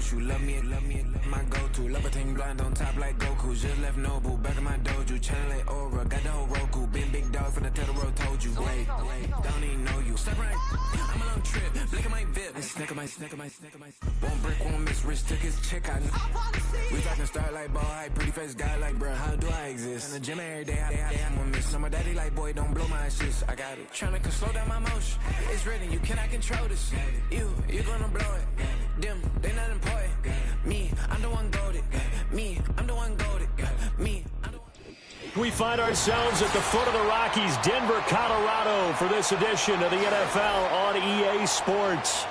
shoe. Love me, my go-to. Love a team blind on top like Goku. Just left Nobu, back in my dojo. Channel like Aura, got the whole Roku. Been big dog from the tell the road told you. Wait, don't even know you. Step right, I'm a long trip. Blick at my VIP. Snicker my. Won't break, won't miss. Rich took his check out. We talking start like ball high. Pretty face guy like, bruh, how do I exist? In the gym every day, I'm gonna miss. So my daddy like, boy, don't blow my assist. I got it. Tryna slow down my motion. It's written, you cannot control this. You gonna blow it. Them, they not important. Me, I'm the one goated. Me, I'm the one goated. Me, I'm the one. We find ourselves at the foot of the Rockies, Denver, Colorado, for this edition of the NFL on EA Sports.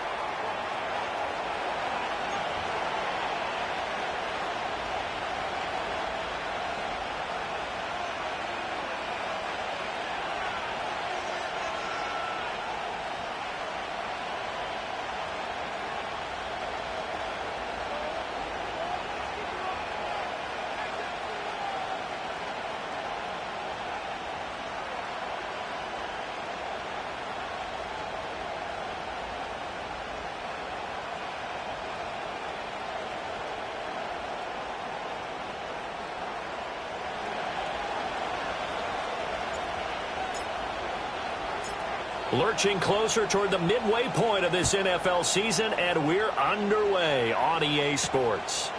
Lurching closer toward the midway point of this NFL season, and we're underway on EA Sports.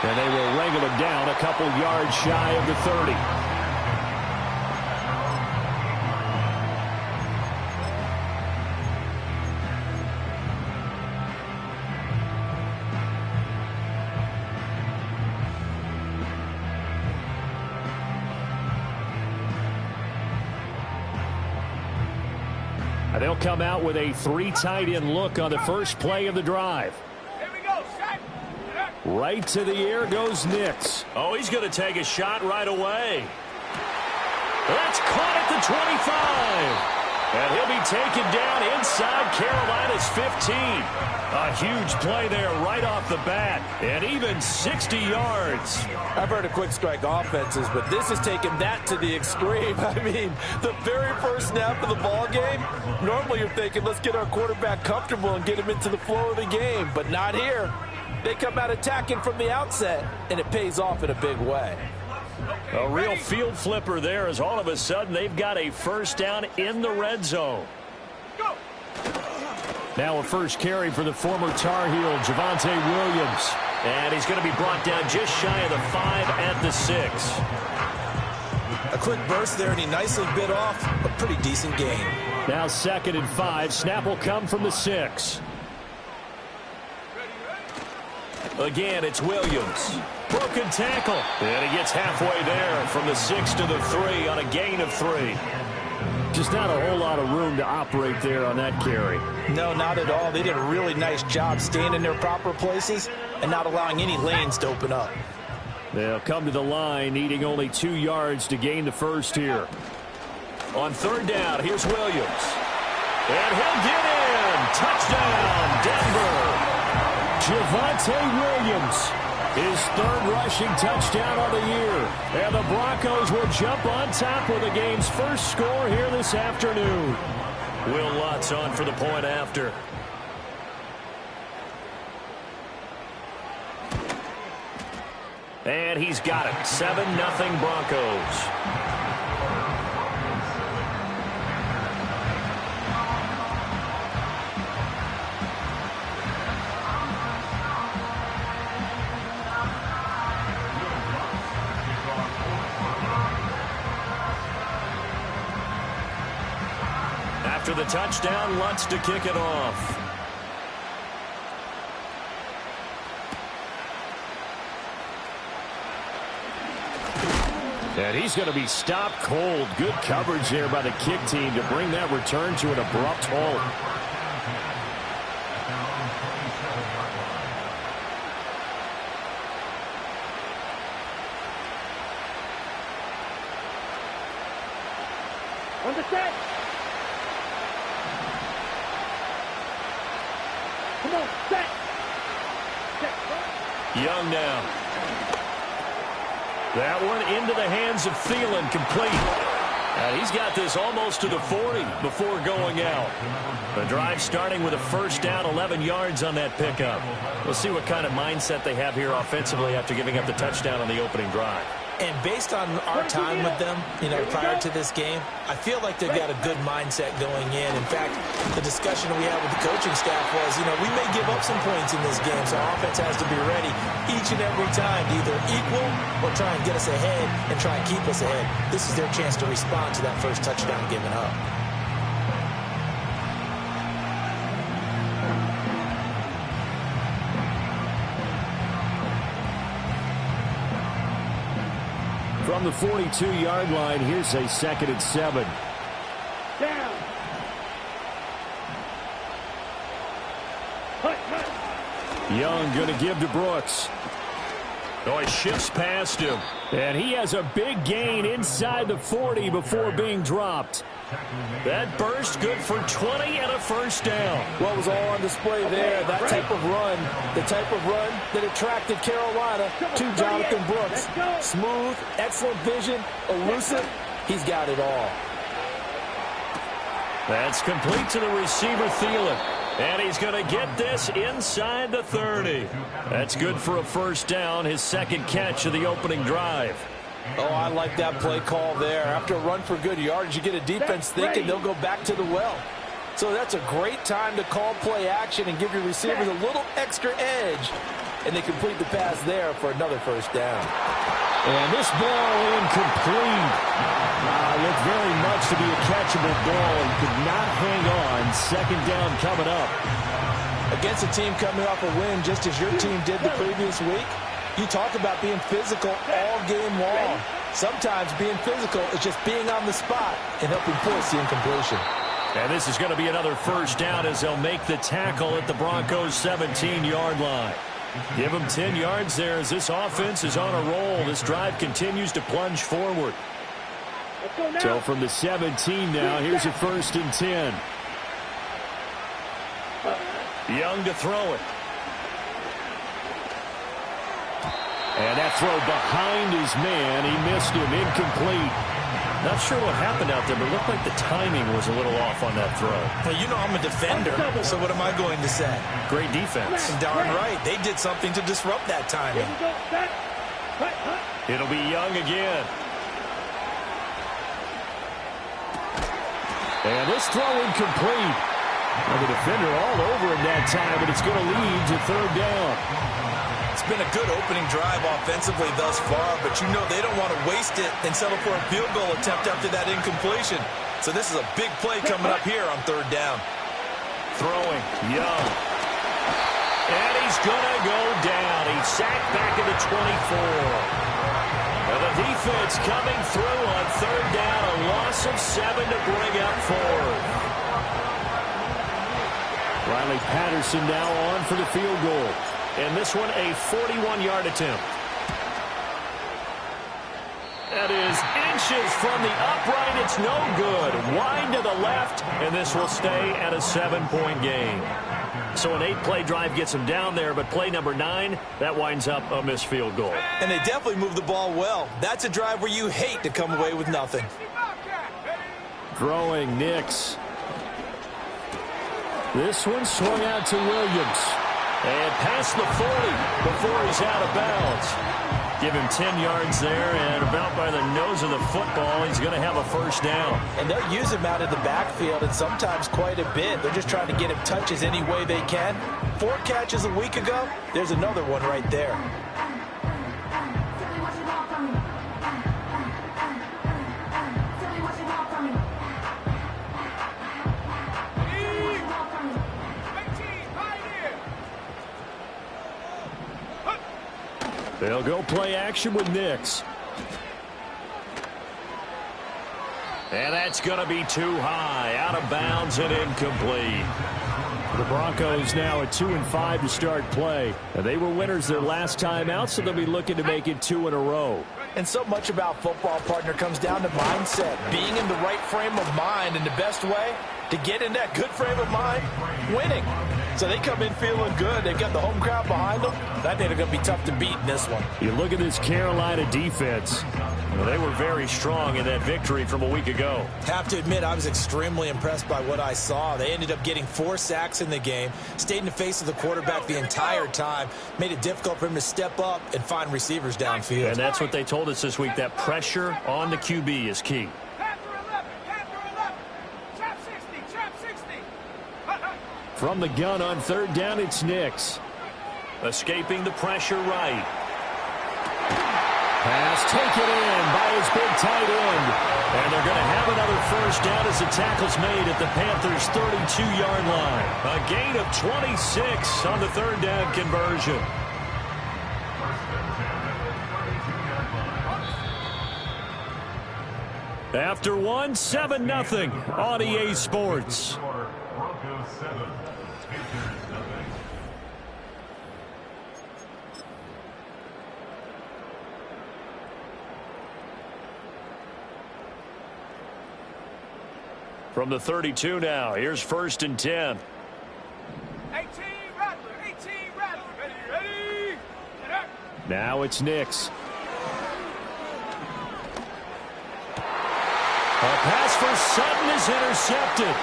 And they will wrangle him down a couple yards shy of the 30. They'll come out with a 3 tight end look on the first play of the drive. Here we go, set. Right to the air goes Nix. Oh, he's going to take a shot right away. That's caught at the 25. And he'll be taken down inside Carolina's 15. A huge play there right off the bat. And even 60 yards. I've heard of quick strike offenses, but this has taken that to the extreme. I mean, the very first snap of the ball game, normally you're thinking, let's get our quarterback comfortable and get him into the flow of the game. But not here. They come out attacking from the outset, and it pays off in a big way. A real field flipper there as all of a sudden they've got a first down in the red zone. Go. Now a first carry for the former Tar Heel, Javonte Williams. And he's going to be brought down just shy of the 5 at the 6. A quick burst there, and he nicely bit off a pretty decent gain. Now 2nd and 5. Snap will come from the 6. Again, it's Williams. Broken tackle. And he gets halfway there from the 6 to the 3 on a gain of 3. Just not a whole lot of room to operate there on that carry. No, not at all. They did a really nice job staying in their proper places and not allowing any lanes to open up. They'll come to the line, needing only 2 yards to gain the first here. On 3rd down, here's Williams. And he'll get in. Touchdown, Denver. Javonte Williams, his 3rd rushing touchdown of the year. And the Broncos will jump on top with the game's first score here this afternoon. Will Lutz on for the point after. And he's got it. 7-0 Broncos. After the touchdown, Lutz to kick it off. And he's going to be stopped cold. Good coverage there by the kick team to bring that return to an abrupt halt. On the set. Come on, set. Young now. That one into the hands of Thielen, complete. And he's got this almost to the 40 before going out. The drive starting with a first down, 11 yards on that pickup. We'll see what kind of mindset they have here offensively after giving up the touchdown on the opening drive. And based on our time with them, prior to this game, I feel like they've got a good mindset going in. In fact, the discussion we had with the coaching staff was, we may give up some points in this game, so our offense has to be ready each and every time to either equal or try and get us ahead and try and keep us ahead. This is their chance to respond to that first touchdown given up. From the 42-yard line, here's a 2nd and 7. Down. Young going to give to Brooks. Oh, he shifts past him. And he has a big gain inside the 40 before being dropped. That burst good for 20 and a first down. What was all on display there, that type of run, the type of run that attracted Carolina to Jonathan Brooks. Smooth, excellent vision, elusive. He's got it all. That's complete to the receiver, Thielen. And he's going to get this inside the 30. That's good for a first down, his 2nd catch of the opening drive. Oh, I like that play call there. After a run for good yardage, you get a defense thinking they'll go back to the well. So that's a great time to call play action and give your receivers a little extra edge. And they complete the pass there for another first down. And this ball incomplete. Looked very much to be a catchable ball and could not hang on. 2nd down coming up. Against a team coming off a win just as your team did the previous week, you talk about being physical all game long. Sometimes being physical is just being on the spot and helping force the incompletion. And this is going to be another first down as they'll make the tackle at the Broncos' 17-yard line. Give them 10 yards there as this offense is on a roll. This drive continues to plunge forward. So from the 17 now, here's a 1st and 10. Young to throw it. And that throw behind his man. He missed him. Incomplete. Not sure what happened out there, but it looked like the timing was a little off on that throw. Well, I'm a defender, so what am I going to say? Great defense. Darn right. They did something to disrupt that timing. It'll be Young again. And this throw incomplete. And the defender all over him that time, but it's going to lead to 3rd down. It's been a good opening drive offensively thus far, but they don't want to waste it and settle for a field goal attempt after that incompletion. So this is a big play coming up here on 3rd down. Throwing, Young. And he's going to go down. He's sacked back at the 24. And the defense coming through on 3rd down. A loss of 7 to bring up 4th. Riley Patterson now on for the field goal. And this one a 41-yard attempt. That is inches from the upright. It's no good. Wide to the left, and this will stay at a 7-point game. So an 8-play drive gets him down there, but play number 9, that winds up a missed field goal. And they definitely moved the ball well. That's a drive where you hate to come away with nothing. Throwing, Nix. This one swung out to Williams. And past the 40 before he's out of bounds. Give him 10 yards there, and about by the nose of the football, he's going to have a first down. And they'll use him out of the backfield, and sometimes quite a bit. They're just trying to get him touches any way they can. 4 catches a week ago, there's another one right there. They'll go play action with Nix. And that's going to be too high. Out of bounds and incomplete. The Broncos now at 2-5 to start play. And they were winners their last time out, so they'll be looking to make it 2 in a row. And so much about football, partner, comes down to mindset. Being in the right frame of mind, and the best way to get in that good frame of mind, winning. So they come in feeling good. They've got the home crowd behind them. I think they're going to be tough to beat in this one. You look at this Carolina defense. Well, they were very strong in that victory from a week ago. Have to admit, I was extremely impressed by what I saw. They ended up getting 4 sacks in the game, stayed in the face of the quarterback the entire time, made it difficult for him to step up and find receivers downfield. And that's what they told us this week, that pressure on the QB is key. From the gun on third down, it's Nix. Escaping the pressure right. Pass taken in by his big tight end. And they're going to have another first down as the tackle's made at the Panthers' 32-yard line. A gain of 26 on the third down conversion. After one, 7-0 on EA Sports. Broncos 7, Panthers nothing. From the 32 now, here's first and 10. 18 Rattler, 18 Rattler. Ready. Get up. Now it's Nix. A pass for Sutton is intercepted.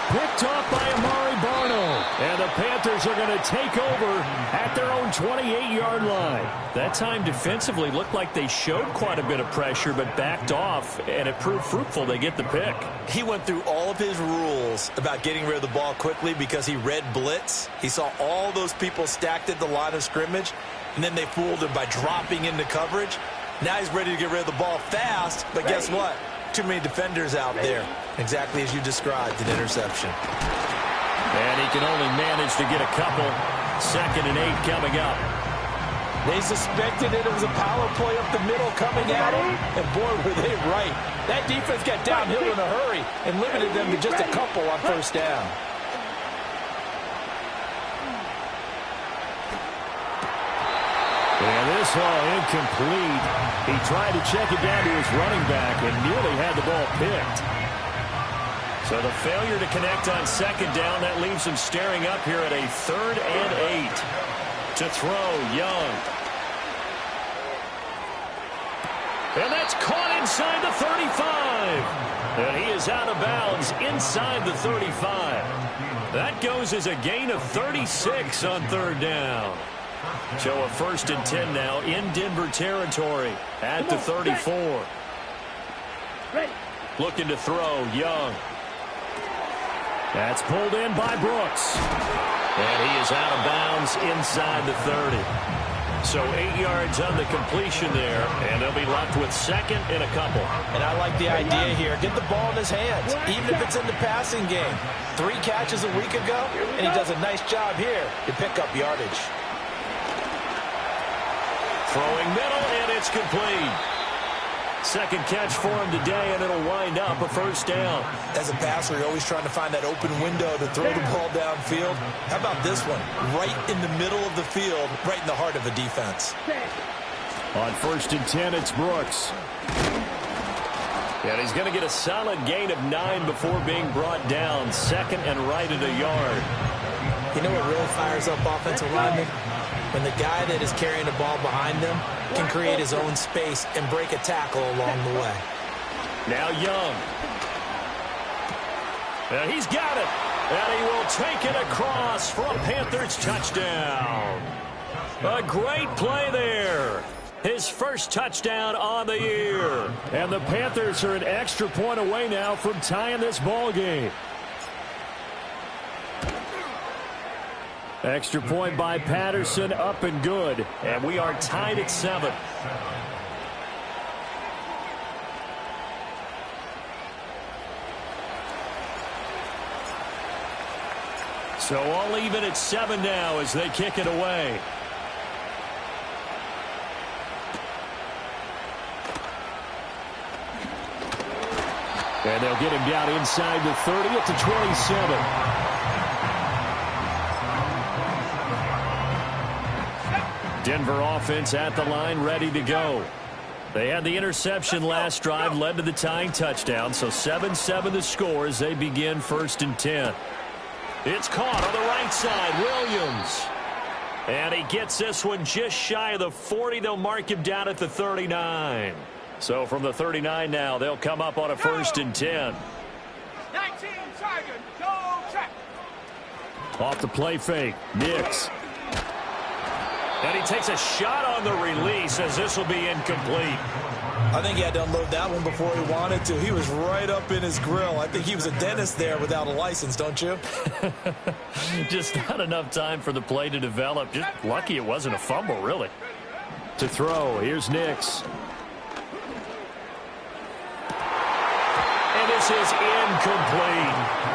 Picked off by Amari Barno. And the Panthers are going to take over at their own 28-yard line. That time defensively looked like they showed quite a bit of pressure but backed off, and it proved fruitful. They get the pick. He went through all of his rules about getting rid of the ball quickly because he read blitz. He saw all those people stacked at the line of scrimmage, and then they fooled him by dropping into coverage. Now he's ready to get rid of the ball fast, but guess what? Too many defenders out there. Exactly as you described, an interception. And he can only manage to get a couple. 2nd and 8 coming up. They suspected it was a power play up the middle coming at him, and boy, were they right. That defense got downhill in a hurry and limited them to just a couple on first down. And this ball incomplete. He tried to check it down to his running back and nearly had the ball picked. So the failure to connect on 2nd down, that leaves him staring up here at a 3rd and 8. To throw, Young. And that's caught inside the 35. And he is out of bounds inside the 35. That goes as a gain of 36 on 3rd down. So a 1st and 10 now in Denver territory at the 34. Looking to throw, Young. That's pulled in by Brooks. And he is out of bounds inside the 30. So 8 yards on the completion there, and they'll be left with 2nd and a couple. And I like the idea here. Get the ball in his hands, even if it's in the passing game. 3 catches a week ago, and he does a nice job here to pick up yardage. Throwing middle, and it's complete. 2nd catch for him today, and it'll wind up a 1st down. As a passer, you're always trying to find that open window to throw the ball downfield. How about this one? Right in the middle of the field, right in the heart of a defense. On 1st and 10, it's Brooks. And he's going to get a solid gain of 9 before being brought down. 2nd and right at a yard. You know what really fires up offensive linemen? When the guy that is carrying the ball behind them can create his own space and break a tackle along the way. Now Young. And he's got it. And he will take it across for a Panthers touchdown. A great play there. His first touchdown on the year. And the Panthers are an extra point away now from tying this ball game. Extra point by Patterson, up and good. And we are tied at 7. So all even at 7 now as they kick it away. And they'll get him down inside the 30 at the 27. Denver offense at the line, ready to go. They had the interception last drive, led to the tying touchdown. So 7-7 the score as they begin 1st and 10. It's caught on the right side, Williams. And he gets this one just shy of the 40. They'll mark him down at the 39. So from the 39 now, they'll come up on a 1st and 10. 19 Tiger, go check. Off the play fake, Nix. And he takes a shot on the release as this will be incomplete. I think he had to unload that one before he wanted to. He was right up in his grill. I think he was a dentist there without a license, don't you? Just not enough time for the play to develop. Just lucky it wasn't a fumble, really. To throw, here's Nix. And this is incomplete.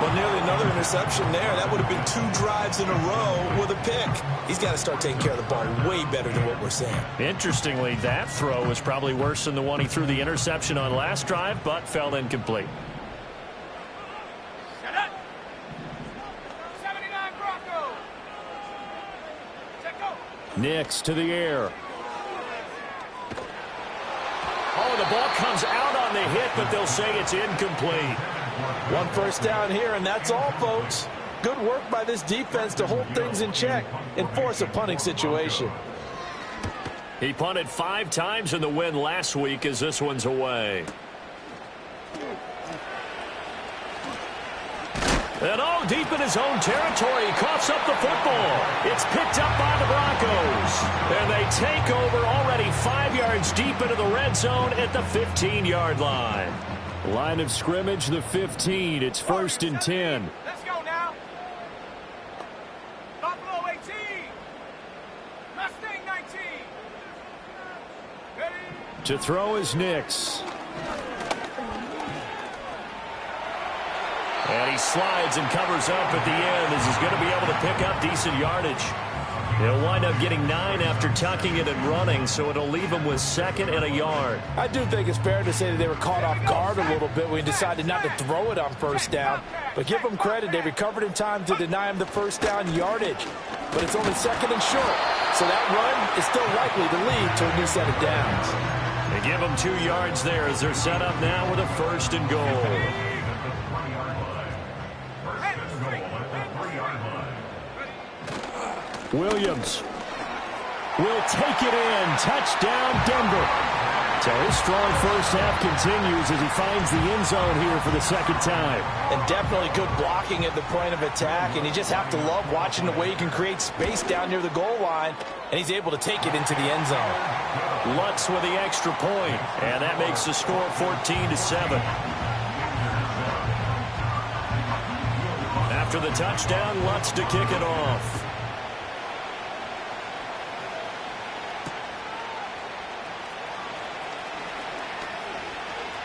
Well, nearly another interception there. That would have been 2 drives in a row with a pick. He's got to start taking care of the ball way better than what we're seeing. Interestingly, that throw was probably worse than the one he threw the interception on last drive, but fell incomplete. Set up. 79 Broncos. Check go. Nix to the air. Oh, the ball comes out on the hit, but they'll say it's incomplete. 1 first down here, and that's all, folks. Good work by this defense to hold things in check and force a punting situation. He punted 5 times in the win last week as this one's away. And deep in his own territory, he coughs up the football. It's picked up by the Broncos. And they take over already 5 yards deep into the red zone at the 15-yard line. Line of scrimmage, the 15. It's 1st and 10. Let's go now. Buffalo 18. Mustang 19. Ready? To throw is Nix. And he slides and covers up at the end as he's going to be able to pick up decent yardage. He'll wind up getting 9 after tucking it and running, so it'll leave him with 2nd and a yard. I do think it's fair to say that they were caught off guard a little bit when he decided not to throw it on 1st down. But give them credit, they recovered in time to deny him the 1st down yardage. But it's only 2nd and short, so that run is still likely to lead to a new set of downs. They give him 2 yards there as they're set up now with a 1st and goal. Williams will take it in. Touchdown, Denver. So his strong first half continues as he finds the end zone here for the 2nd time. And definitely good blocking at the point of attack. And you just have to love watching the way he can create space down near the goal line. And he's able to take it into the end zone. Lutz with the extra point. And that makes the score 14-7. After the touchdown, Lutz to kick it off.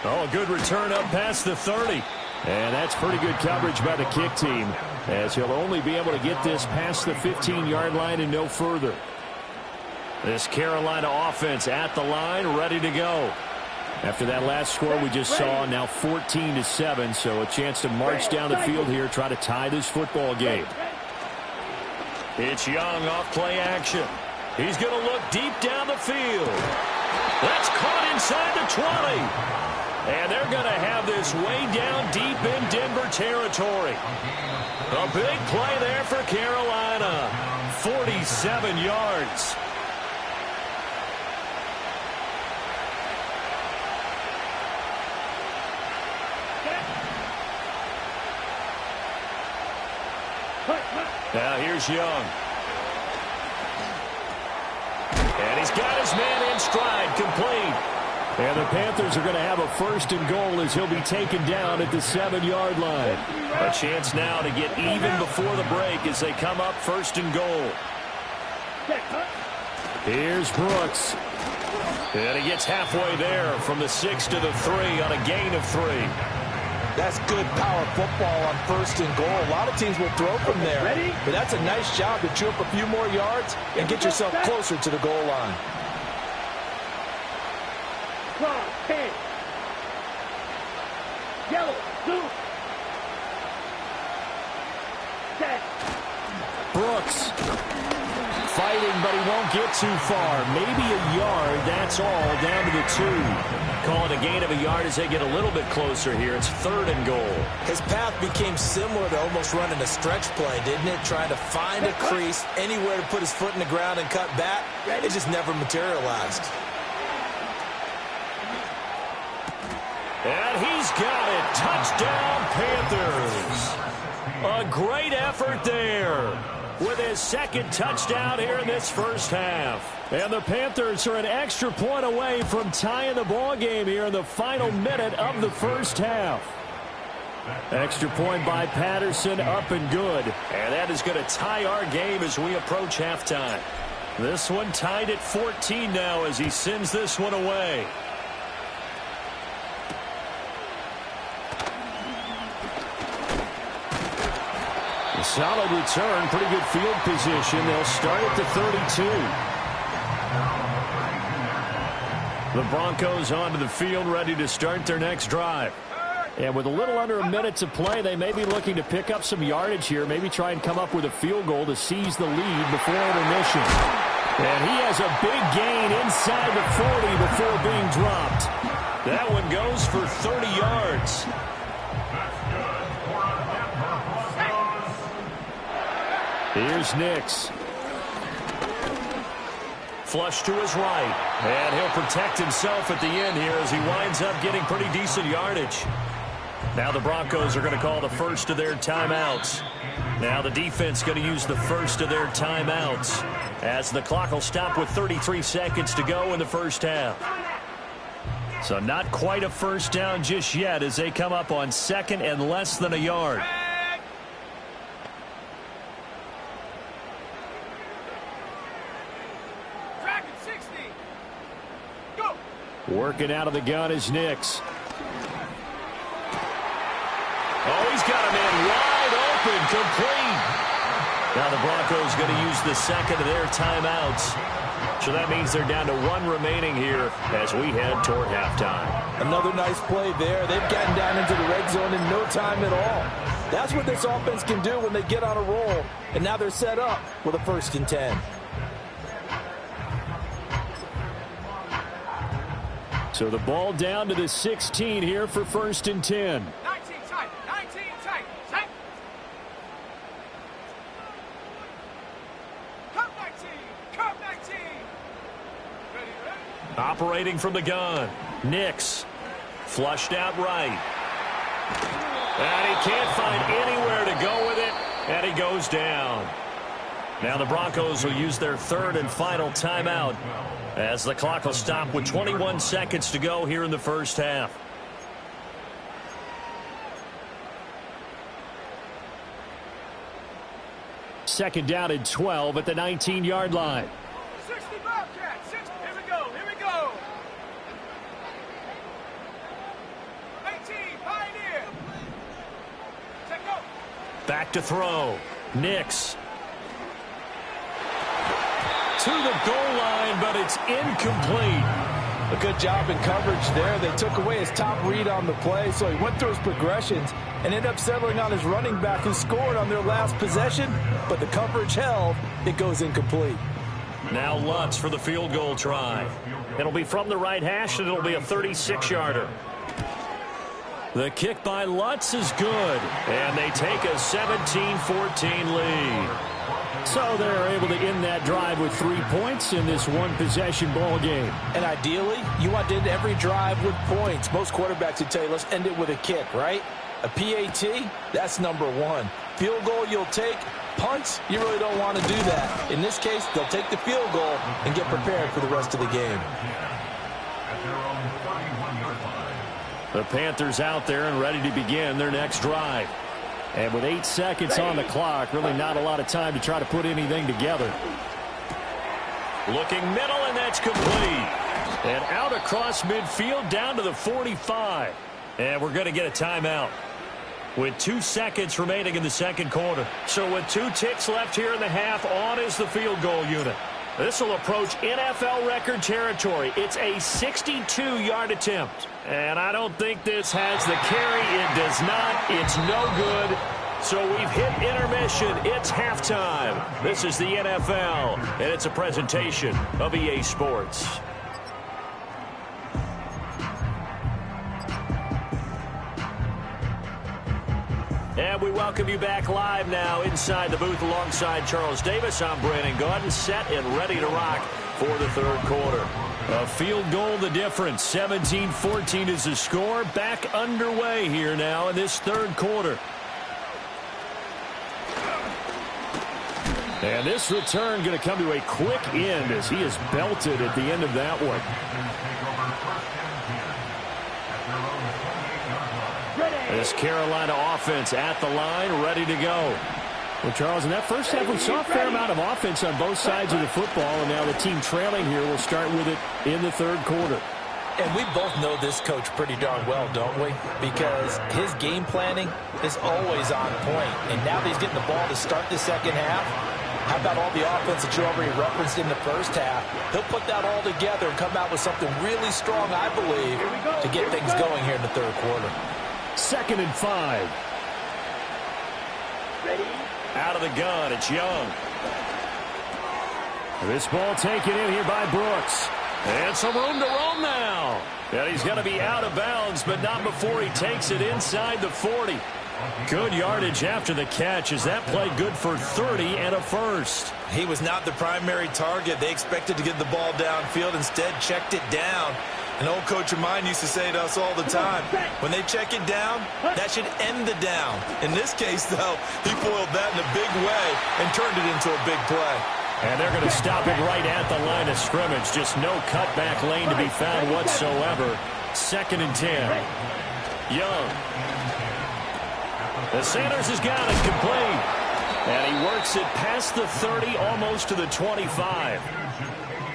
Oh, a good return up past the 30. And that's pretty good coverage by the kick team, as he'll only be able to get this past the 15-yard line and no further. This Carolina offense at the line, ready to go. After that last score we just saw, now 14-7, so a chance to march down the field here, try to tie this football game. It's Young off play action. He's going to look deep down the field. That's caught inside the 20. And they're going to have this way down deep in Denver territory. A big play there for Carolina. 47 yards. Now here's Young. And he's got his man in stride, complete. And the Panthers are going to have a 1st and goal as he'll be taken down at the 7-yard line. A chance now to get even before the break as they come up 1st and goal. Here's Brooks. And he gets halfway there from the 6 to the 3 on a gain of 3. That's good power football on 1st and goal. A lot of teams will throw from there. But that's a nice job to chew up a few more yards and get yourself closer to the goal line. Yellow, blue. Brooks fighting, but he won't get too far. Maybe a yard, that's all, down to the 2. Call it a gain of a yard as they get a little bit closer here. It's 3rd and goal. His path became similar to almost running a stretch play, didn't it? Trying to find a crease, anywhere to put his foot in the ground and cut back. It just never materialized. And he's got it. Touchdown, Panthers. A great effort there with his second touchdown here in this first half. And the Panthers are an extra point away from tying the ball game here in the final minute of the first half. Extra point by Patterson, up and good. And that is going to tie our game as we approach halftime. This one tied at 14 now as he sends this one away. A solid return, pretty good field position. They'll start at the 32. The Broncos onto the field, ready to start their next drive. And with a little under a minute to play, they may be looking to pick up some yardage here, maybe try and come up with a field goal to seize the lead before intermission. And he has a big gain inside the 40 before being dropped. That one goes for 30 yards. Here's Nix. Flush to his right. And he'll protect himself at the end here as he winds up getting pretty decent yardage. Now the Broncos are going to call the first of their timeouts. Now the defense going to use the first of their timeouts as the clock will stop with 33 seconds to go in the first half. So not quite a first down just yet as they come up on second and less than a yard. Working out of the gun is Nix. Oh, he's got him in wide open, complete. Now the Broncos going to use the second of their timeouts. So that means they're down to one remaining here as we head toward halftime. Another nice play there. They've gotten down into the red zone in no time at all. That's what this offense can do when they get on a roll. And now they're set up with a 1st and 10. So the ball down to the 16 here for 1st and 10. 19 tight, 19 tight, tight. Come 19, come 19. Ready, ready. Operating from the gun. Nix. Flushed out right. And he can't find anywhere to go with it. And he goes down. Now the Broncos will use their 3rd and final timeout as the clock will stop with 21 seconds to go here in the first half. Second down and 12 at the 19-yard line. 60 Bobcats, 60. Here we go, here we go. 19, Pioneer. Take go. Back to throw. Nix. To the goal line, but it's incomplete. A good job in coverage there. They took away his top read on the play, so he went through his progressions and ended up settling on his running back who scored on their last possession, but the coverage held. It goes incomplete. Now Lutz for the field goal try. It'll be from the right hash, and it'll be a 36-yarder. The kick by Lutz is good, and they take a 17-14 lead. So they're able to end that drive with 3 points in this one-possession ball game. And ideally, you want to end every drive with points. Most quarterbacks would tell you, let's end it with a kick, right? A PAT, that's number 1. Field goal you'll take. Punts, you really don't want to do that. In this case, they'll take the field goal and get prepared for the rest of the game. The Panthers out there and ready to begin their next drive. And with 8 seconds on the clock, really not a lot of time to try to put anything together. Looking middle, and that's complete. And out across midfield down to the 45. And we're going to get a timeout with 2 seconds remaining in the second quarter. So with 2 ticks left here in the half, on is the field goal unit. This will approach NFL record territory. It's a 62-yard attempt. And I don't think this has the carry. It does not. It's no good. So we've hit intermission. It's halftime. This is the NFL, and it's a presentation of EA Sports. And we welcome you back live now inside the booth alongside Charles Davis. I'm Brandon Gaudin, set and ready to rock for the third quarter. A field goal the difference. 17-14 is the score. Back underway here now in this third quarter. And this return going to come to a quick end as he is belted at the end of that one. This Carolina offense at the line, ready to go. Well, Charles, in that first half, we saw a fair amount of offense on both sides of the football, and now the team trailing here will start with it in the third quarter. And we both know this coach pretty darn well, don't we? Because his game planning is always on point. And now that he's getting the ball to start the second half, how about all the offense that you already referenced in the first half? He'll put that all together and come out with something really strong, I believe, to get things going here in the third quarter. 2nd and 5. Ready? Out of the gun, it's Young. This ball taken in here by Brooks. And some room to roam now. And he's going to be out of bounds, but not before he takes it inside the 40. Good yardage after the catch. Is that play good for 30 and a first? He was not the primary target. They expected to get the ball downfield. Instead, checked it down. An old coach of mine used to say to us all the time, when they check it down, that should end the down. In this case, though, he foiled that in a big way and turned it into a big play. And they're going to stop it right at the line of scrimmage. Just no cutback lane to be found whatsoever. 2nd and 10. Young. The Sanders has got it complete. And he works it past the 30, almost to the 25.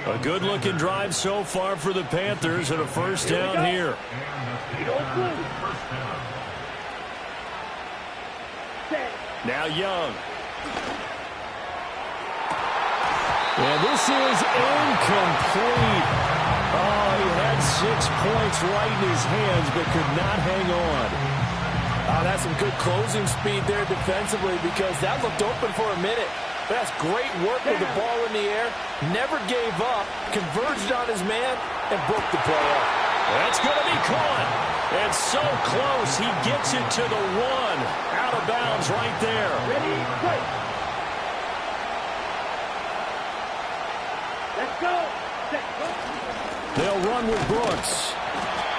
A good-looking drive so far for the Panthers and a first down here. Now Young. And this is incomplete. Oh, he had 6 points right in his hands but could not hang on. That's some good closing speed there defensively because that looked open for a minute. That's great work with the ball in the air. Never gave up, converged on his man, and broke the play up. That's going to be caught. And so close, he gets it to the 1. Out of bounds right there. Ready, break. Let's go. They'll run with Brooks.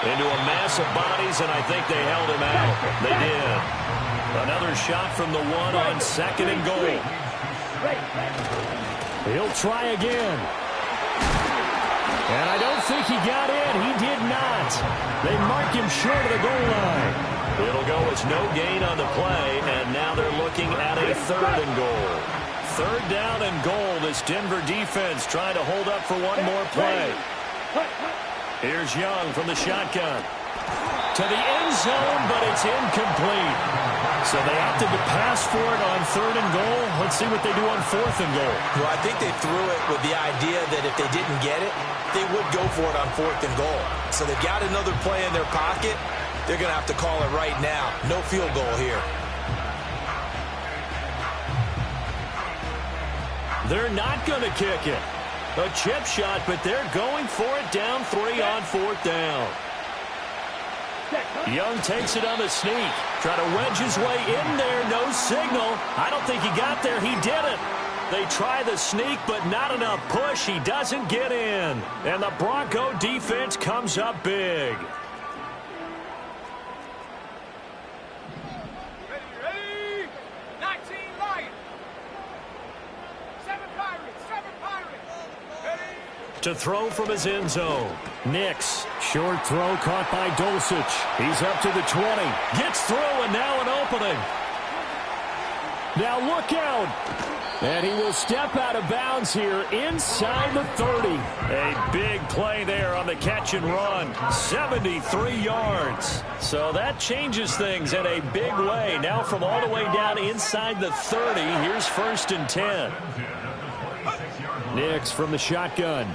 Into a mass of bodies, and I think they held him out. They did. Another shot from the 1 on 2nd and goal. He'll try again. And I don't think he got in. He did not. They mark him short of the goal line. It'll go as no gain on the play, and now they're looking at a 3rd and goal. 3rd down and goal. This Denver defense trying to hold up for one more play. Here's Young from the shotgun. To the end zone, but it's incomplete. So they opted to pass for it on 3rd and goal. Let's see what they do on 4th and goal. Well, I think they threw it with the idea that if they didn't get it, they would go for it on 4th and goal. So they've got another play in their pocket. They're going to have to call it right now. No field goal here. They're not going to kick it. A chip shot, but they're going for it down 3 on 4th down. Young takes it on the sneak. Try to wedge his way in there. No signal. I don't think he got there. He didn't. They try the sneak, but not enough push. He doesn't get in. And the Bronco defense comes up big. Ready? 19 Lions. 7 Pirates. 7 Pirates. Ready? To throw from his end zone. Nix. Short throw caught by Dulcich. He's up to the 20. Gets through and now an opening. Now look out. And he will step out of bounds here inside the 30. A big play there on the catch and run. 73 yards. So that changes things in a big way. Now from all the way down inside the 30, here's 1st and 10. Nix from the shotgun.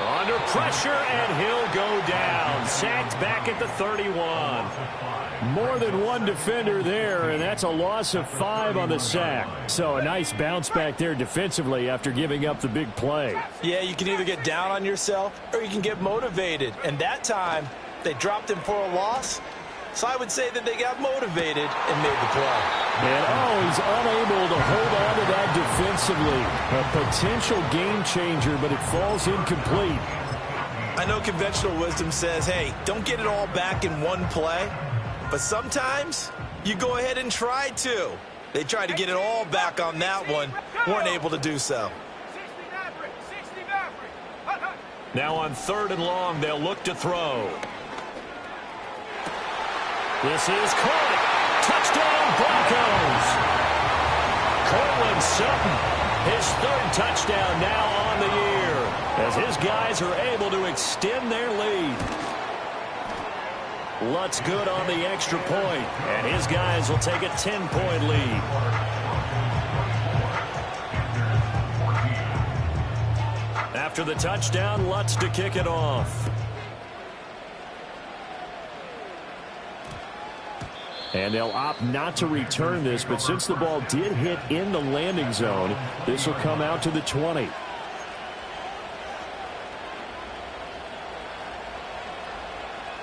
Under pressure, and he'll go down. Sacked back at the 31. More than one defender there, and that's a loss of 5 on the sack. So a nice bounce back there defensively after giving up the big play. Yeah, you can either get down on yourself or you can get motivated. And that time, they dropped him for a loss, So I would say that they got motivated and made the play. And, he's unable to hold on to that defensively. A potential game changer, but it falls incomplete. I know conventional wisdom says, hey, don't get it all back in one play. But sometimes you go ahead and try to. They tried to get it all back on that one. Weren't able to do so. Now on 3rd and long, they'll look to throw. This is caught. Touchdown, Broncos. Cortland Sutton, his 3rd touchdown now on the year, as his guys are able to extend their lead. Lutz good on the extra point, and his guys will take a 10-point lead. After the touchdown, Lutz to kick it off. And they'll opt not to return this, but since the ball did hit in the landing zone, this will come out to the 20.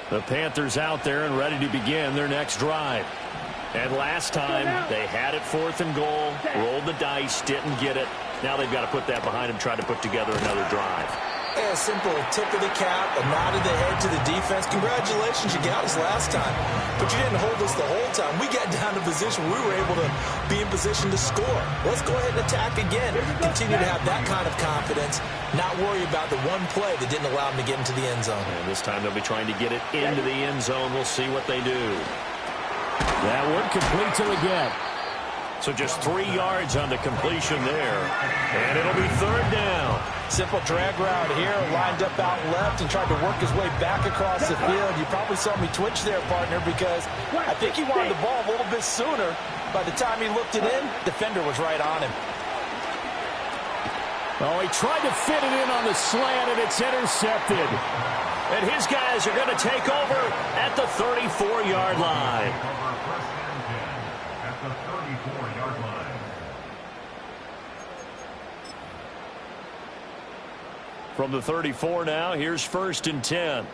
The Panthers out there and ready to begin their next drive. And last time, they had it 4th and goal, rolled the dice, didn't get it. Now they've got to put that behind them, try to put together another drive. Yeah, a simple tip of the cap, a nod of the head to the defense. Congratulations, you got us last time. But you didn't hold us the whole time. We got down to position we were able to be in position to score. Let's go ahead and attack again. Continue to have that kind of confidence, not worry about the one play that didn't allow them to get into the end zone. And this time they'll be trying to get it into the end zone. We'll see what they do. That one complete to the get. So just 3 yards on the completion there. And it'll be 3rd down. Simple drag route here, lined up out left and tried to work his way back across the field. You probably saw me twitch there, partner, because I think he wanted the ball a little bit sooner. By the time he looked it in, defender was right on him. Oh, he tried to fit it in on the slant, and it's intercepted. And his guys are going to take over at the 34-yard line. At the 34-yard line. From the 34 now, here's 1st and 10.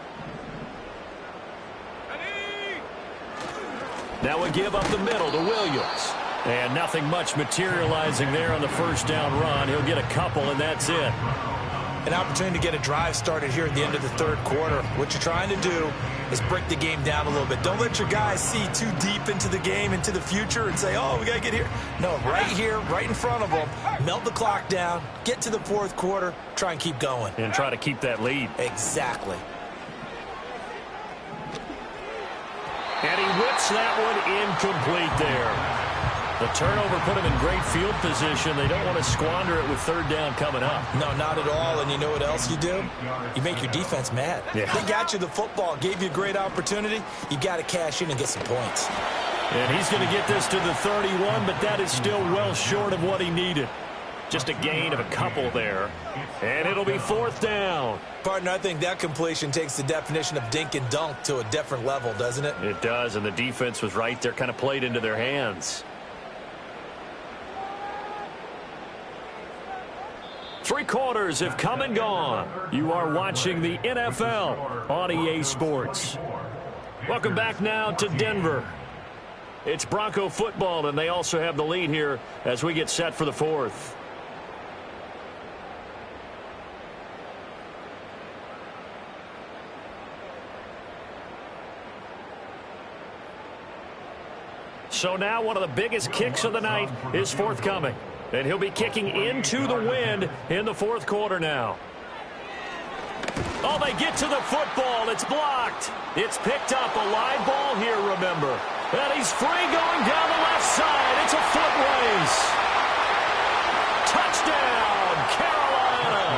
Now we give up the middle to Williams. And nothing much materializing there on the 1st down run. He'll get a couple, and that's it. An opportunity to get a drive started here at the end of the 3rd quarter. What you're trying to do is break the game down a little bit. Don't let your guys see too deep into the game, into the future, and say, oh, we got to get here. No, right here, right in front of them, melt the clock down, get to the 4th quarter, try and keep going. And try to keep that lead. Exactly. And he whips that one incomplete there. The turnover put him in great field position. They don't want to squander it with 3rd down coming up. No, not at all. And you know what else you do? You make your defense mad. Yeah. They got you the football, gave you a great opportunity. You got to cash in and get some points. And he's going to get this to the 31, but that is still well short of what he needed. Just a gain of a couple there. And it'll be 4th down. Partner, I think that completion takes the definition of dink and dunk to a different level, doesn't it? It does, and the defense was right there, kind of played into their hands. 3 quarters have come and gone. You are watching the NFL on EA Sports. Welcome back now to Denver. It's Bronco football, and they also have the lead here as we get set for the 4th. So now one of the biggest kicks of the night is forthcoming. And he'll be kicking into the wind in the 4th quarter now. Oh, they get to the football. It's blocked. It's picked up. A live ball here, remember. And he's free going down the left side. It's a foot race. Touchdown, Carolina.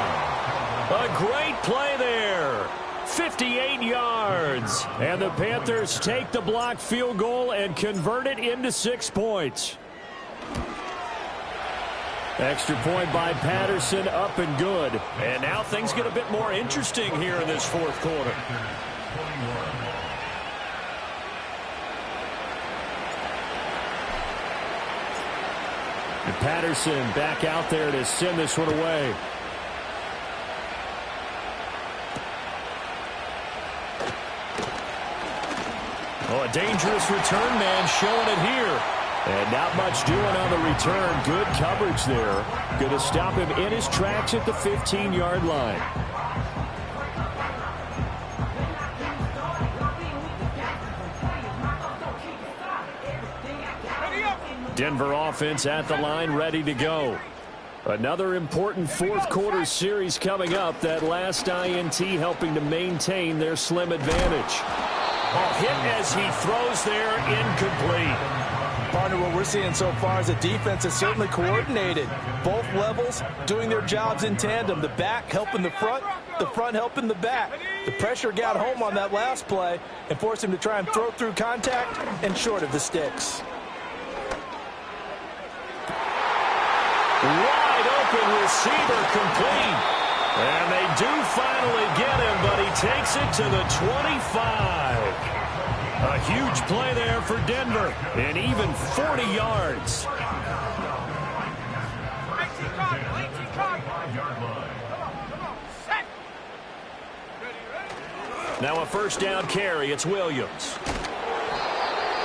A great play there. 58 yards. And the Panthers take the blocked field goal and convert it into 6 points. Extra point by Patterson, up and good. And now things get a bit more interesting here in this 4th quarter. And Patterson back out there to send this one away. Oh, a dangerous return man showing it here. And not much doing on the return. Good coverage there. Going to stop him in his tracks at the 15-yard line. Denver offense at the line, ready to go. Another important fourth quarter series coming up. That last INT helping to maintain their slim advantage. Hit as he throws there, incomplete. Partner, what we're seeing so far is the defense is certainly coordinated. Both levels doing their jobs in tandem. The back helping the front helping the back. The pressure got home on that last play and forced him to try and throw through contact and short of the sticks. Wide open receiver complete. And they do finally get him, but he takes it to the 25. A huge play there for Denver, and even 40 yards. Now a first down carry. It's Williams.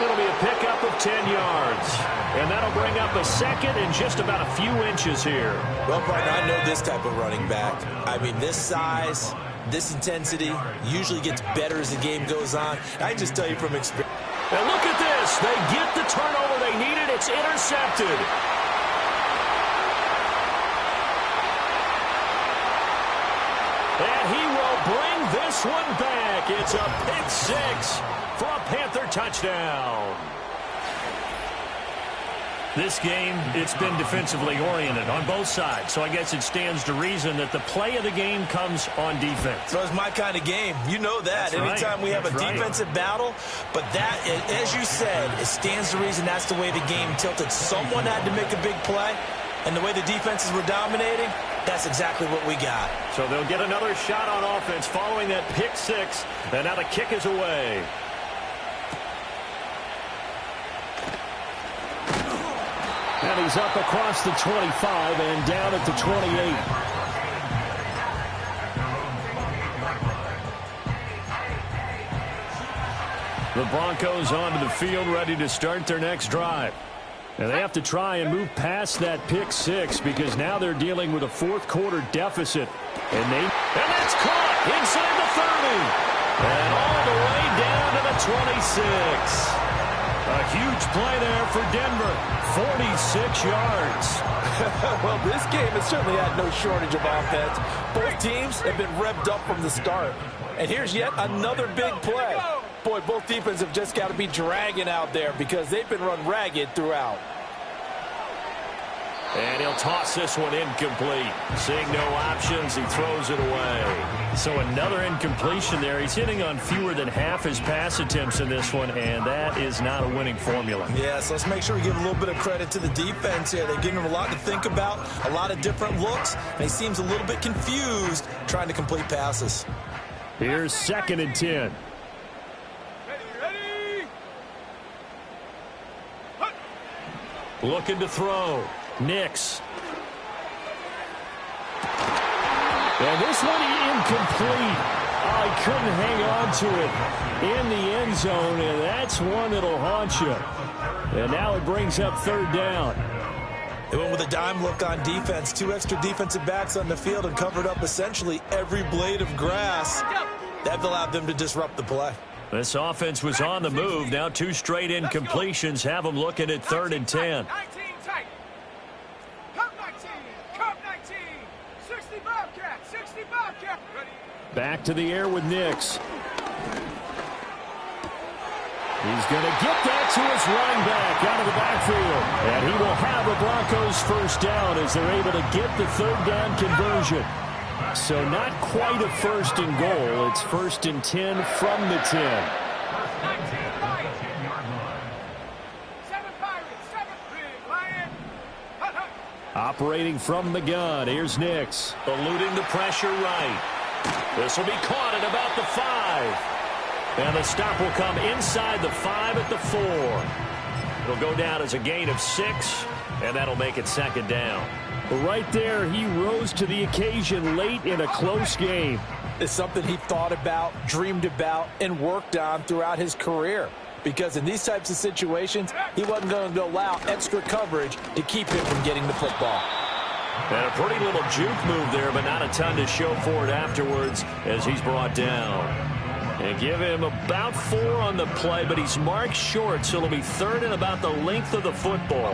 It'll be a pickup of 10 yards. And that'll bring up a second and just about a few inches here. Well, partner, I know this type of running back. I mean, this size, this intensity usually gets better as the game goes on. I just tell you from experience. And look at this. They get the turnover they needed. It's intercepted. And he will bring this one back. It's a pick six for a Panther touchdown. This game, it's been defensively oriented on both sides, so I guess it stands to reason that the play of the game comes on defense. So it's my kind of game. You know that. That's Anytime right. we have a That's defensive battle, but that, as you said, it stands to reason that's the way the game tilted. Someone had to make a big play, and the way the defenses were dominating, that's exactly what we got. So they'll get another shot on offense following that pick six, and now the kick is away. And he's up across the 25 and down at the 28. The Broncos onto the field, ready to start their next drive. And they have to try and move past that pick six because now they're dealing with a fourth quarter deficit. And that's caught inside the 30. And all the way down to the 26. A huge play there for Denver. 46 yards. Well, this game has certainly had no shortage of offense. Both teams have been revved up from the start. And here's yet another big play. Boy, both defenses have just got to be dragging out there because they've been run ragged throughout. And he'll toss this one incomplete. Seeing no options, he throws it away. So another incompletion there. He's hitting on fewer than half his pass attempts in this one, and that is not a winning formula. Yeah, so let's make sure we give a little bit of credit to the defense here. They're giving him a lot to think about, a lot of different looks, and he seems a little bit confused trying to complete passes. Here's 2nd and 10. Looking to throw. Nix. And this one incomplete. Oh, he couldn't hang on to it in the end zone, and that's one that'll haunt you. And now it brings up 3rd down. They went with a dime look on defense. 2 extra defensive backs on the field and covered up essentially every blade of grass. That allowed them to disrupt the play. This offense was on the move. Now 2 straight incompletions have them looking at 3rd and 10. Back to the air with Nix. He's going to get that to his running back out of the backfield. And he will have the Broncos first down as they're able to get the 3rd down conversion. So not quite a 1st and goal. It's 1st and 10 from the 10. Operating from the gun. Here's Nix. Eluding the pressure right. This will be caught at about the 5. And the stop will come inside the 5 at the 4. It'll go down as a gain of 6, and that'll make it 2nd down. Right there, he rose to the occasion late in a close game. It's something he thought about, dreamed about, and worked on throughout his career. because in these types of situations, he wasn't going to allow extra coverage to keep him from getting the football. And a pretty little juke move there, but not a ton to show for it afterwards as he's brought down. And give him about 4 on the play, but he's marked short, so it'll be 3rd and about the length of the football.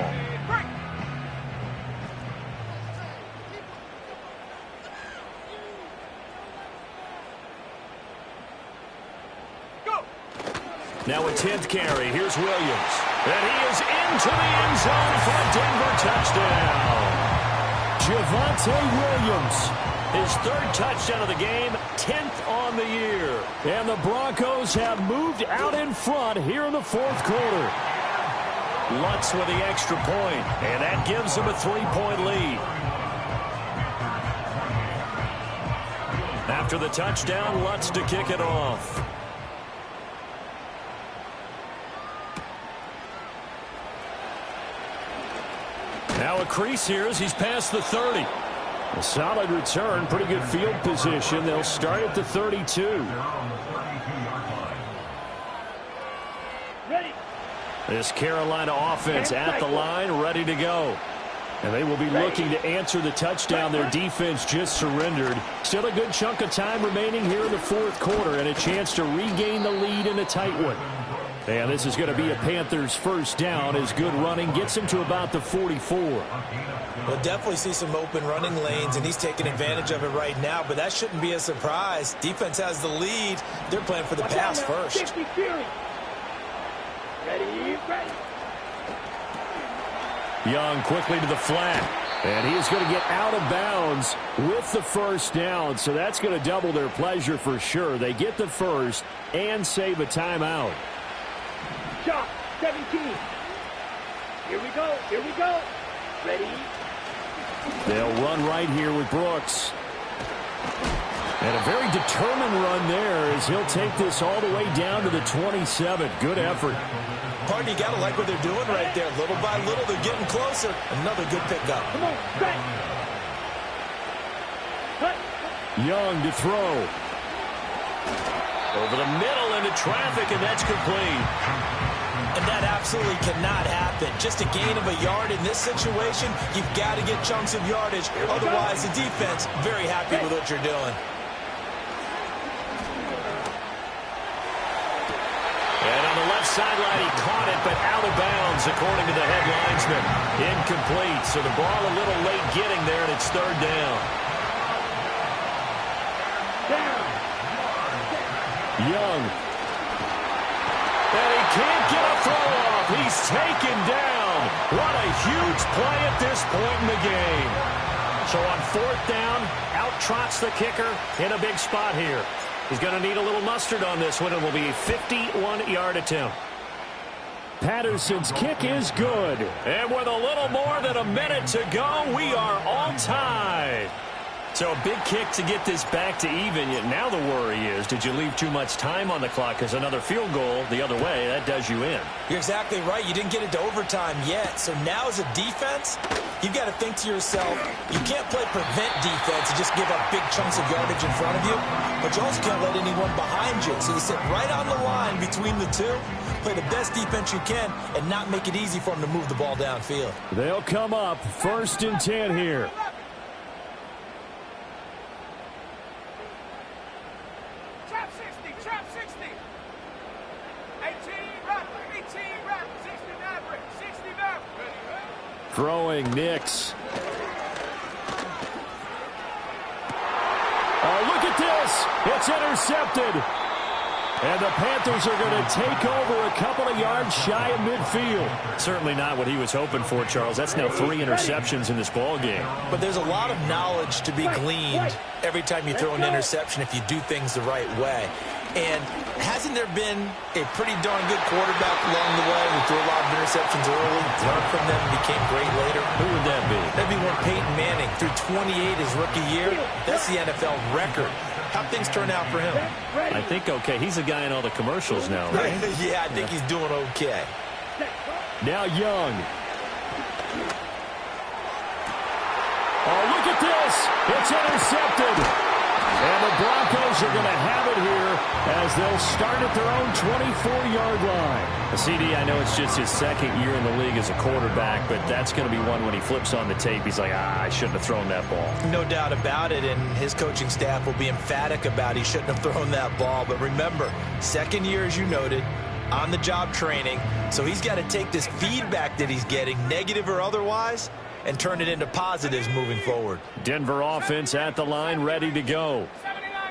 Now a 10th carry. Here's Williams. And he is into the end zone for a Denver touchdown. Javonte Williams, his 3rd touchdown of the game, 10th on the year. And the Broncos have moved out in front here in the 4th quarter. Lutz with the extra point, and that gives him a 3-point lead. After the touchdown, Lutz to kick it off. Now a crease here as he's past the 30. A solid return, pretty good field position. They'll start at the 32. This Carolina offense at the line, ready to go. And they will be looking to answer the touchdown their defense just surrendered. Still a good chunk of time remaining here in the 4th quarter and a chance to regain the lead in a tight one. And this is going to be a Panthers first down as good running gets him to about the 44. We'll definitely see some open running lanes, and he's taking advantage of it right now, but that shouldn't be a surprise. Defense has the lead. They're playing for the pass first. Young quickly to the flat. And he is going to get out of bounds with the first down, so that's going to double their pleasure for sure. They get the first and save a timeout. Shot, 17. Here we go, here we go. Ready? They'll run right here with Brooks. And a very determined run there as he'll take this all the way down to the 27. Good effort. Pardon, you got to like what they're doing right there. Little by little, they're getting closer. Another good pickup. Come on, back. Young to throw. Over the middle into traffic, and that's complete. And that absolutely cannot happen. Just a gain of a yard in this situation, you've got to get chunks of yardage. Otherwise, the defense, very happy with what you're doing. And on the left sideline, he caught it, but out of bounds, according to the head linesman. Incomplete, so the ball a little late getting there, and it's 3rd down. Young. And he can't get a throw off. He's taken down. What a huge play at this point in the game. So on 4th down, out trots the kicker in a big spot here. He's going to need a little mustard on this one. It will be a 51-yard attempt. Patterson's kick is good. And with a little more than a minute to go, we are all tied. So a big kick to get this back to even. Yet now the worry is, did you leave too much time on the clock? Because another field goal the other way, that does you in. You're exactly right. You didn't get it to overtime yet. So now as a defense, you've got to think to yourself, you can't play prevent defense and just give up big chunks of yardage in front of you. But you also can't let anyone behind you. So you sit right on the line between the two, play the best defense you can, and not make it easy for them to move the ball downfield. They'll come up 1st and 10 here. Throwing Nix. Oh, look at this. It's intercepted. And the Panthers are going to take over a couple of yards shy of midfield. Certainly not what he was hoping for, Charles. That's now 3 interceptions in this ball game. But there's a lot of knowledge to be gleaned every time you throw an interception if you do things the right way. And hasn't there been a pretty darn good quarterback along the way who threw a lot of interceptions early, learned from them, and became great later? Who would that be? That'd be one Peyton Manning. Threw 28 his rookie year. That's the NFL record. How'd things turn out for him? I think okay. He's a guy in all the commercials now, right? Yeah, I think he's doing okay. Now Young. Oh, look at this. It's intercepted. And the Broncos are going to have it here as they'll start at their own 24-yard line. CD, I know it's just his second year in the league as a quarterback, but that's going to be one when he flips on the tape. He's like, I shouldn't have thrown that ball. No doubt about it, and his coaching staff will be emphatic about he shouldn't have thrown that ball. But remember, second year, as you noted, on-the-job training, so he's got to take this feedback that he's getting, negative or otherwise, and turn it into positives moving forward. Denver offense at the line, ready to go.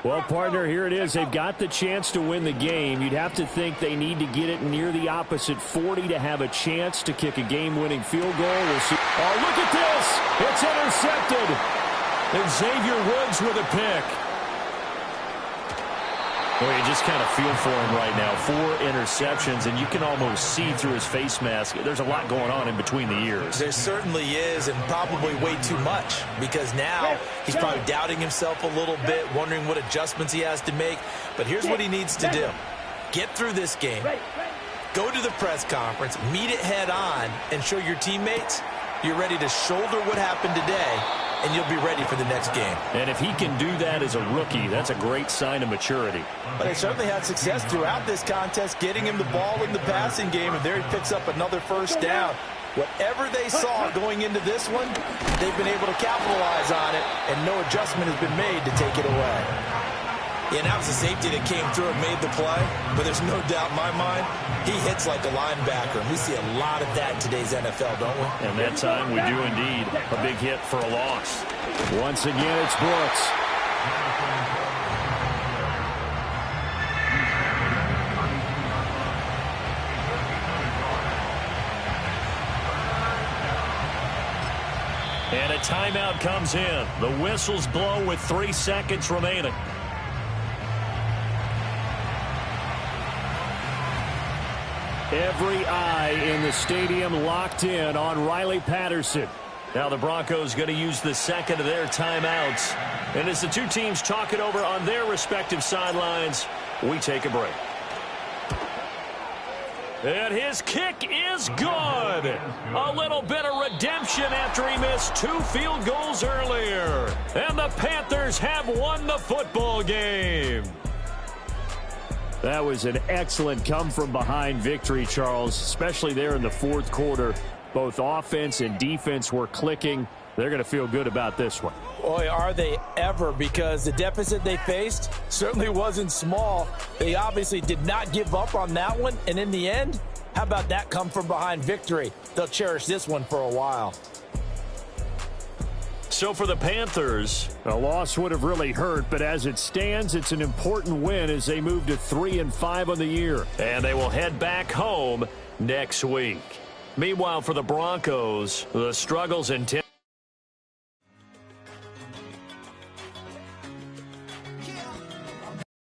Well, partner, here it is. They've got the chance to win the game. You'd have to think they need to get it near the opposite 40 to have a chance to kick a game-winning field goal. We'll see. Oh, look at this. It's intercepted. And Xavier Woods with a pick. Well, you just kind of feel for him right now. 4 interceptions, and you can almost see through his face mask. There's a lot going on in between the ears. There certainly is, and probably way too much, because now he's probably doubting himself a little bit, wondering what adjustments he has to make. But here's what he needs to do. Get through this game, go to the press conference, meet it head on, and show your teammates you're ready to shoulder what happened today, and you'll be ready for the next game. And if he can do that as a rookie, that's a great sign of maturity. But they certainly had success throughout this contest, getting him the ball in the passing game, and there he picks up another first down. Whatever they saw going into this one, they've been able to capitalize on it, and no adjustment has been made to take it away. Yeah, and that was the safety that came through and made the play, but there's no doubt in my mind, he hits like a linebacker, and we see a lot of that in today's NFL, don't we? And that time we do indeed. A big hit for a loss. Once again, it's Brooks. And a timeout comes in. The whistles blow with 3 seconds remaining. Every eye in the stadium locked in on Riley Patterson. Now the Broncos going to use the second of their timeouts. And as the two teams talk it over on their respective sidelines, we take a break. And his kick is good. A little bit of redemption after he missed 2 field goals earlier. And the Panthers have won the football game. That was an excellent come-from-behind victory, Charles, especially there in the fourth quarter. Both offense and defense were clicking. They're going to feel good about this one. Boy, are they ever, because the deficit they faced certainly wasn't small. They obviously did not give up on that one, and in the end, how about that come-from-behind victory? They'll cherish this one for a while. So for the Panthers, a loss would have really hurt, but as it stands, it's an important win as they move to 3-5 on the year. And they will head back home next week. Meanwhile, for the Broncos, the struggles and